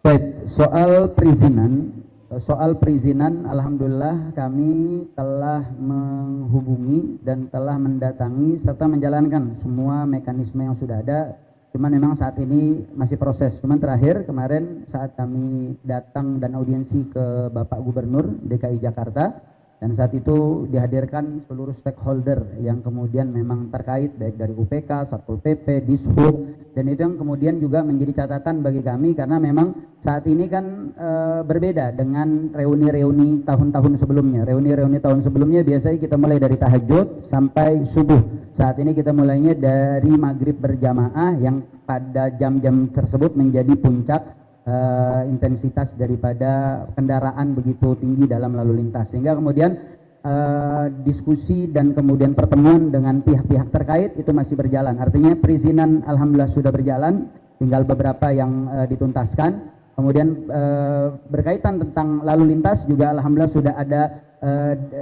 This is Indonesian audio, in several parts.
Baik, soal perizinan, alhamdulillah kami telah menghubungi dan telah mendatangi serta menjalankan semua mekanisme yang sudah ada. Cuman memang saat ini masih proses. Cuman terakhir kemarin saat kami datang dan audiensi ke Bapak Gubernur DKI Jakarta, dan saat itu dihadirkan seluruh stakeholder yang kemudian memang terkait baik dari UPK, Satpol PP, Dishub, dan itu yang kemudian juga menjadi catatan bagi kami karena memang saat ini kan berbeda dengan reuni-reuni tahun-tahun sebelumnya. Reuni-reuni tahun sebelumnya biasanya kita mulai dari tahajud sampai subuh. Saat ini kita mulainya dari maghrib berjamaah yang pada jam-jam tersebut menjadi puncak intensitas daripada kendaraan begitu tinggi dalam lalu lintas, sehingga kemudian diskusi dan kemudian pertemuan dengan pihak-pihak terkait itu masih berjalan. Artinya perizinan alhamdulillah sudah berjalan, tinggal beberapa yang dituntaskan. Kemudian berkaitan tentang lalu lintas juga alhamdulillah sudah ada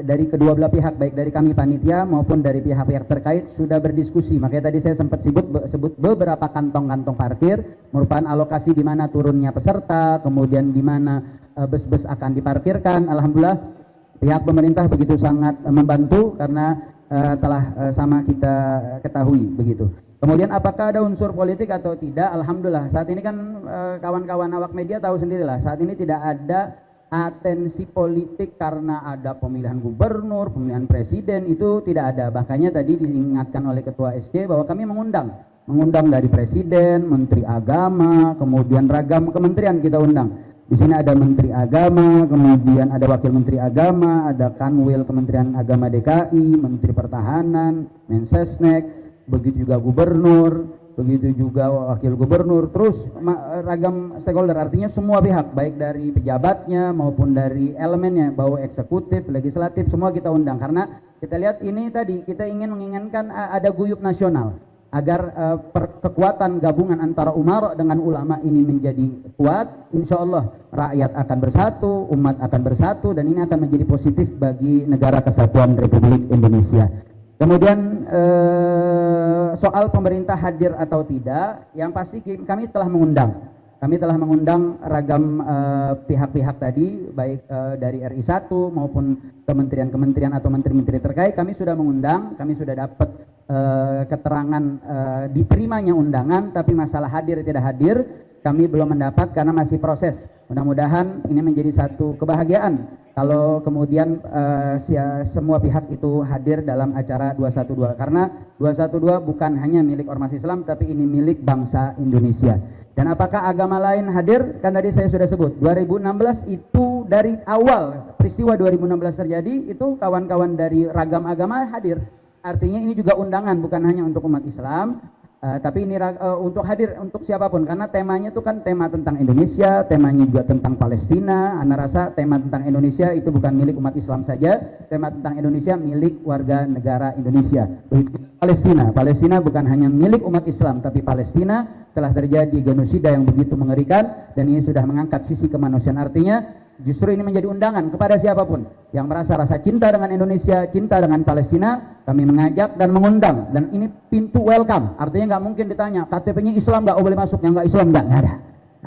dari kedua belah pihak, baik dari kami panitia maupun dari pihak-pihak terkait sudah berdiskusi. Makanya tadi saya sempat sebut beberapa kantong-kantong parkir merupakan alokasi di mana turunnya peserta, kemudian di mana bus-bus akan diparkirkan. Alhamdulillah pihak pemerintah begitu sangat membantu karena telah sama kita ketahui begitu. Kemudian apakah ada unsur politik atau tidak? Alhamdulillah saat ini kan kawan-kawan awak media tahu sendirilah, saat ini tidak ada atensi politik karena ada pemilihan gubernur, pemilihan presiden, itu tidak ada. Makanya tadi diingatkan oleh Ketua SC bahwa kami mengundang dari presiden, menteri agama, kemudian ragam kementerian kita undang. Di sini ada menteri agama, kemudian ada wakil menteri agama, ada kanwil Kementerian Agama DKI, menteri pertahanan, Mensesnek, begitu juga gubernur, begitu juga wakil gubernur, terus ragam stakeholder, artinya semua pihak baik dari pejabatnya maupun dari elemennya, bau eksekutif, legislatif, semua kita undang karena kita lihat ini tadi kita ingin menginginkan ada guyup nasional agar kekuatan gabungan antara umara dengan ulama ini menjadi kuat. Insya Allah rakyat akan bersatu, umat akan bersatu, dan ini akan menjadi positif bagi negara kesatuan Republik Indonesia. Kemudian soal pemerintah hadir atau tidak, yang pasti kami telah mengundang ragam pihak-pihak tadi, baik dari RI 1 maupun kementerian-kementerian atau menteri-menteri terkait. Kami sudah mengundang, kami sudah dapat keterangan diterimanya undangan, tapi masalah hadir tidak hadir kami belum mendapat karena masih proses. Mudah-mudahan ini menjadi satu kebahagiaan kalau kemudian semua pihak itu hadir dalam acara 212, karena 212 bukan hanya milik ormas Islam tapi ini milik bangsa Indonesia. Dan apakah agama lain hadir? Kan tadi saya sudah sebut 2016 itu dari awal peristiwa 2016 terjadi itu kawan-kawan dari ragam agama hadir. Artinya ini juga undangan, bukan hanya untuk umat Islam, tapi ini untuk hadir untuk siapapun, karena temanya itu kan tema tentang Indonesia, temanya juga tentang Palestina. Anda rasa tema tentang Indonesia itu bukan milik umat Islam saja, tema tentang Indonesia milik warga negara Indonesia. Palestina bukan hanya milik umat Islam, tapi Palestina telah terjadi genosida yang begitu mengerikan, dan ini sudah mengangkat sisi kemanusiaan. Artinya justru ini menjadi undangan kepada siapapun yang merasa rasa cinta dengan Indonesia, cinta dengan Palestina, kami mengajak dan mengundang, dan ini pintu welcome. Artinya nggak mungkin ditanya KTP-nya Islam nggak boleh masuk, yang nggak Islam nggak ada.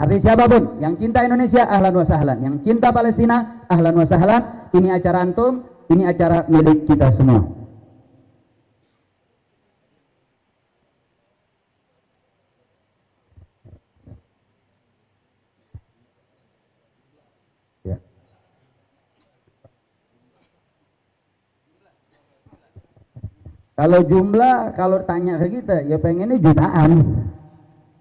Artinya siapapun yang cinta Indonesia ahlan wa sahlan, yang cinta Palestina ahlan wa sahlan. Ini acara antum, ini acara milik kita semua. Kalau jumlah, kalau tanya ke kita, ya pengennya jutaan.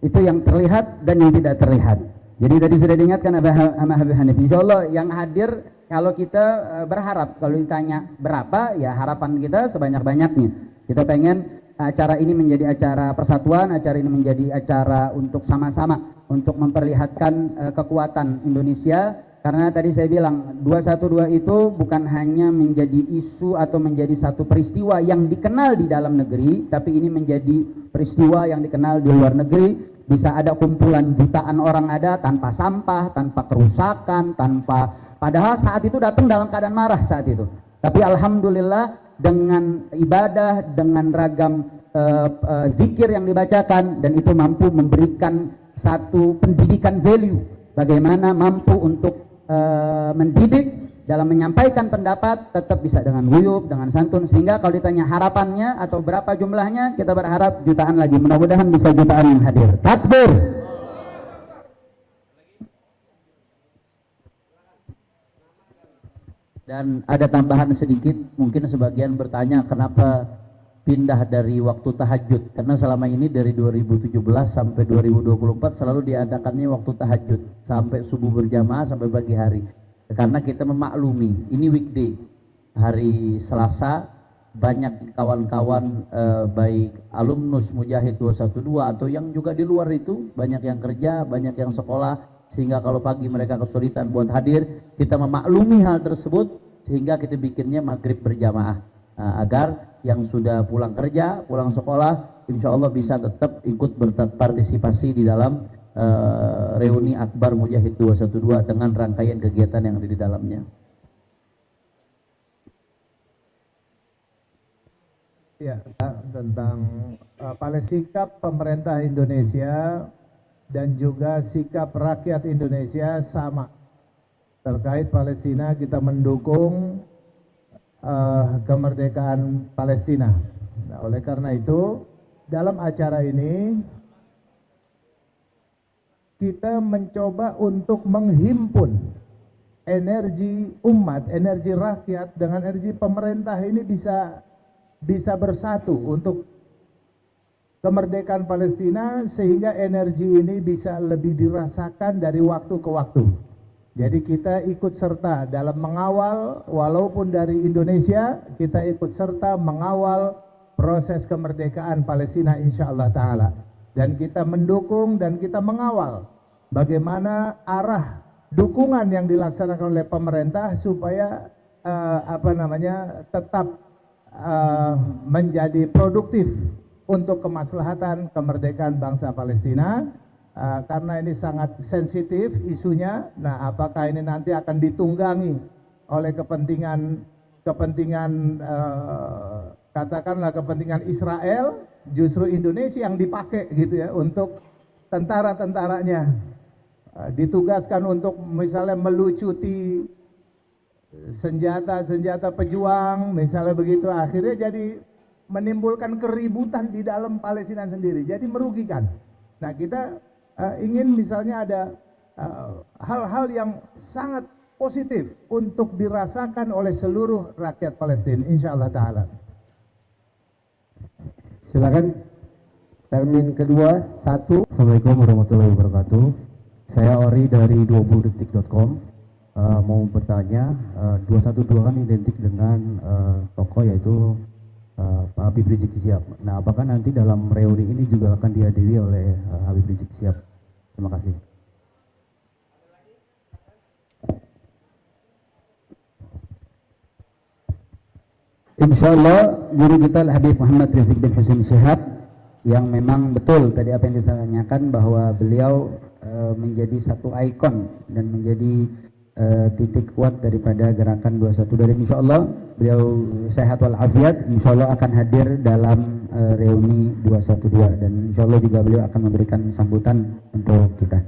Itu yang terlihat dan yang tidak terlihat. Jadi tadi sudah diingatkan sama Habib Hanif. Insya Allah yang hadir, kalau kita berharap, kalau ditanya berapa, ya harapan kita sebanyak-banyaknya. Kita pengen acara ini menjadi acara persatuan, acara ini menjadi acara untuk sama-sama, untuk memperlihatkan kekuatan Indonesia. Karena tadi saya bilang 212 itu bukan hanya menjadi isu atau menjadi satu peristiwa yang dikenal di dalam negeri, tapi ini menjadi peristiwa yang dikenal di luar negeri. Bisa ada kumpulan jutaan orang ada tanpa sampah, tanpa kerusakan, padahal saat itu datang dalam keadaan marah saat itu. Tapi alhamdulillah dengan ibadah, dengan ragam zikir yang dibacakan, dan itu mampu memberikan satu pendidikan value bagaimana mampu untuk mendidik dalam menyampaikan pendapat, tetap bisa dengan guyup, dengan santun, sehingga kalau ditanya harapannya atau berapa jumlahnya, kita berharap jutaan lagi. Mudah-mudahan bisa jutaan yang hadir. Takbir. Dan ada tambahan sedikit, mungkin sebagian bertanya kenapa pindah dari waktu tahajud, karena selama ini dari 2017 sampai 2024 selalu diadakannya waktu tahajud sampai subuh berjamaah sampai pagi hari. Karena kita memaklumi ini weekday, hari Selasa banyak kawan-kawan baik alumnus Mujahid 212 atau yang juga di luar itu, banyak yang kerja, banyak yang sekolah, sehingga kalau pagi mereka kesulitan buat hadir. Kita memaklumi hal tersebut sehingga kita bikinnya maghrib berjamaah, agar yang sudah pulang kerja, pulang sekolah, insya Allah bisa tetap ikut berpartisipasi di dalam reuni Akbar Mujahid 212 dengan rangkaian kegiatan yang ada di dalamnya. Ya, tentang pada sikap pemerintah Indonesia dan juga sikap rakyat Indonesia sama terkait Palestina. Kita mendukung kemerdekaan Palestina. Nah, oleh karena itu dalam acara ini kita mencoba untuk menghimpun energi umat, energi rakyat dengan energi pemerintah ini bisa bersatu untuk kemerdekaan Palestina, sehingga energi ini bisa lebih dirasakan dari waktu ke waktu. Jadi kita ikut serta dalam mengawal, walaupun dari Indonesia, kita ikut serta mengawal proses kemerdekaan Palestina insyaallah ta'ala. Dan kita mendukung dan kita mengawal bagaimana arah dukungan yang dilaksanakan oleh pemerintah supaya tetap menjadi produktif untuk kemaslahatan kemerdekaan bangsa Palestina. Karena ini sangat sensitif isunya. Nah, apakah ini nanti akan ditunggangi oleh katakanlah kepentingan Israel, justru Indonesia yang dipakai gitu ya untuk tentara-tentaranya, ditugaskan untuk misalnya melucuti senjata pejuang misalnya begitu, akhirnya jadi menimbulkan keributan di dalam Palestina sendiri, jadi merugikan. Nah, kita ingin misalnya ada hal-hal yang sangat positif untuk dirasakan oleh seluruh rakyat Palestina insyaallah ta'ala. Silakan termin kedua. 1. Assalamualaikum warahmatullahi wabarakatuh. Saya Ori dari 20detik.com. Mau bertanya, 212 kan identik dengan tokoh yaitu Pak Habib Rizik Sihab. Nah, apakah nanti dalam reuni ini juga akan dihadiri oleh Habib Rizik Sihab? Terima kasih. Insyaallah guru kita Habib Muhammad Rizik bin Husain Syihab, yang memang betul tadi apa yang ditanyakan bahwa beliau menjadi satu ikon dan menjadi titik kuat daripada gerakan 212. Dan insyaallah beliau sehat walafiat, insyaallah akan hadir dalam reuni 212 dan insyaallah juga beliau akan memberikan sambutan untuk kita.